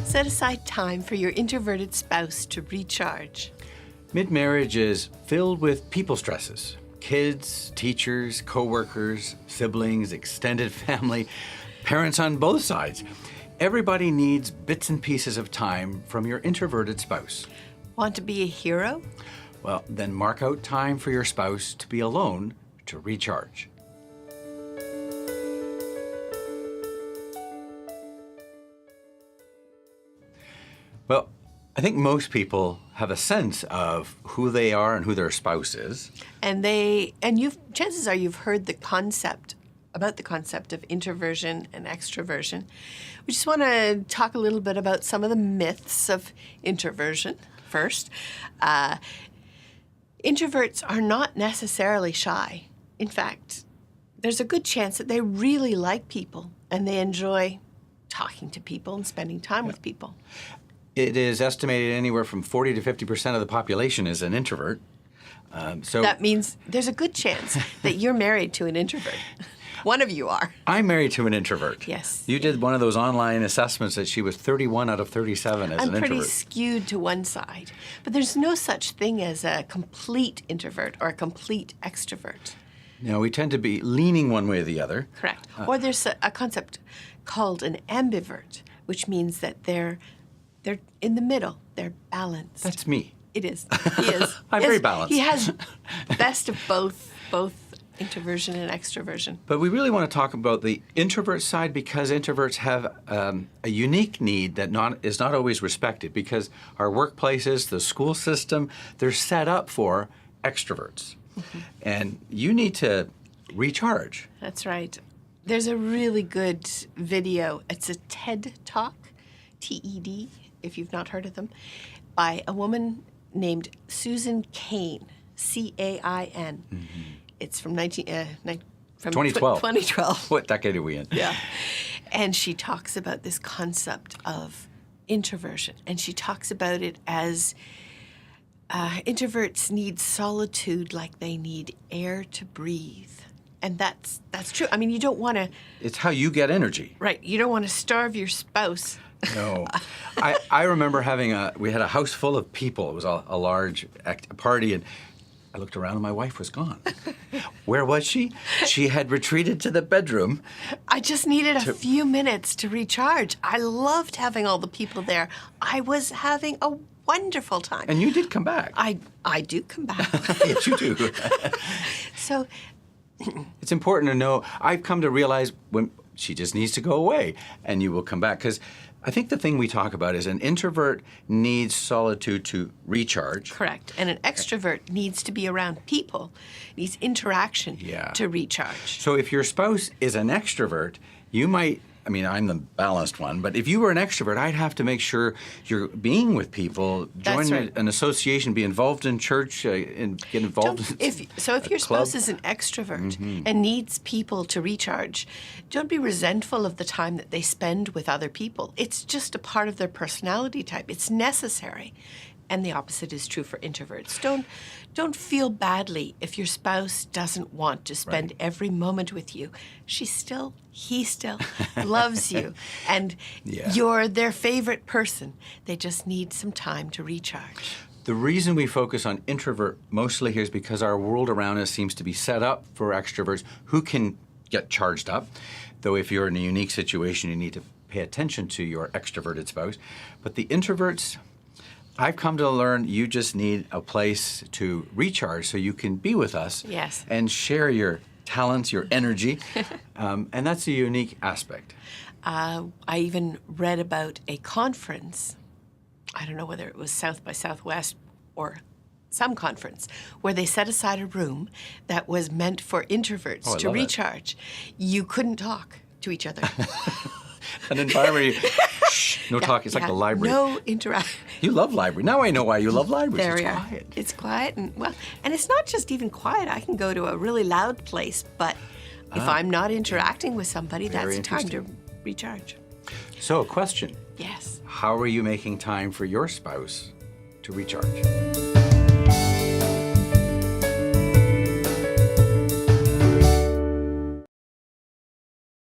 Set aside time for your introverted spouse to recharge. Mid-marriage is filled with people stresses. Kids, teachers, co-workers, siblings, extended family, parents on both sides. Everybody needs bits and pieces of time from your introverted spouse. Want to be a hero? Well, then mark out time for your spouse to be alone to recharge. Well, I think most people have a sense of who they are and who their spouse is. And chances are you've heard about the concept of introversion and extroversion. We just want to talk a little bit about some of the myths of introversion first. Introverts are not necessarily shy. In fact, there's a good chance that they really like people and they enjoy talking to people and spending time with people. It is estimated anywhere from 40 to 50% of the population is an introvert. So that means there's a good chance that you're married to an introvert. One of you are. I'm married to an introvert. Yes. You did one of those online assessments that she was 31 out of 37 as an introvert. I'm pretty skewed to one side. But there's no such thing as a complete introvert or a complete extrovert. No, we tend to be leaning one way or the other. Correct. Or there's a concept called an ambivert, which means that they're in the middle. They're balanced. That's me. It is. He is. I'm very balanced. He has best of both introversion and extroversion. But we really want to talk about the introvert side because introverts have a unique need that is not always respected because our workplaces, the school system, they're set up for extroverts. Mm-hmm. And you need to recharge. That's right. There's a really good video. It's a TED Talk, TED, if you've not heard of them, by a woman named Susan Cain, C-A-I-N. Mm-hmm. It's from 2012. 2012. What decade are we in? Yeah. And she talks about this concept of introversion. And she talks about it as introverts need solitude like they need air to breathe. And that's true. I mean, you don't want to... It's how you get energy. Right. You don't want to starve your spouse. No. I remember we had a house full of people. It was a large party, and I looked around and my wife was gone. Where was she? She had retreated to the bedroom. I just needed a few minutes to recharge. I loved having all the people there. I was having a wonderful time. And you did come back. I do come back. Yes, you do. So... It's important to know, I've come to realize when she just needs to go away and you will come back. Because I think the thing we talk about is an introvert needs solitude to recharge. Correct. And an extrovert needs to be around people, needs interaction to recharge. So if your spouse is an extrovert, you might, I mean, I'm the balanced one, but if you were an extrovert, I'd have to make sure you're being with people, join an association, be involved in church, and get involved if your spouse is an extrovert and needs people to recharge, don't be resentful of the time that they spend with other people. It's just a part of their personality type. It's necessary. And the opposite is true for introverts. Don't feel badly if your spouse doesn't want to spend every moment with you. He still loves you. And you're their favorite person. They just need some time to recharge. The reason we focus on introvert mostly here is because our world around us seems to be set up for extroverts who can get charged up. Though if you're in a unique situation, you need to pay attention to your extroverted spouse. But the introverts... I've come to learn you just need a place to recharge so you can be with us and share your talents, your energy, and that's a unique aspect. I even read about a conference, I don't know whether it was South by Southwest or some conference, where they set aside a room that was meant for introverts to recharge. You couldn't talk to each other. An environment, no talk. It's like a library. No interaction. You love library. Now I know why you love libraries. There It's we are. quiet. It's quiet and it's not just even quiet. I can go to a really loud place, but if I'm not interacting with somebody, that's time to recharge. So, a question. Yes. How are you making time for your spouse to recharge?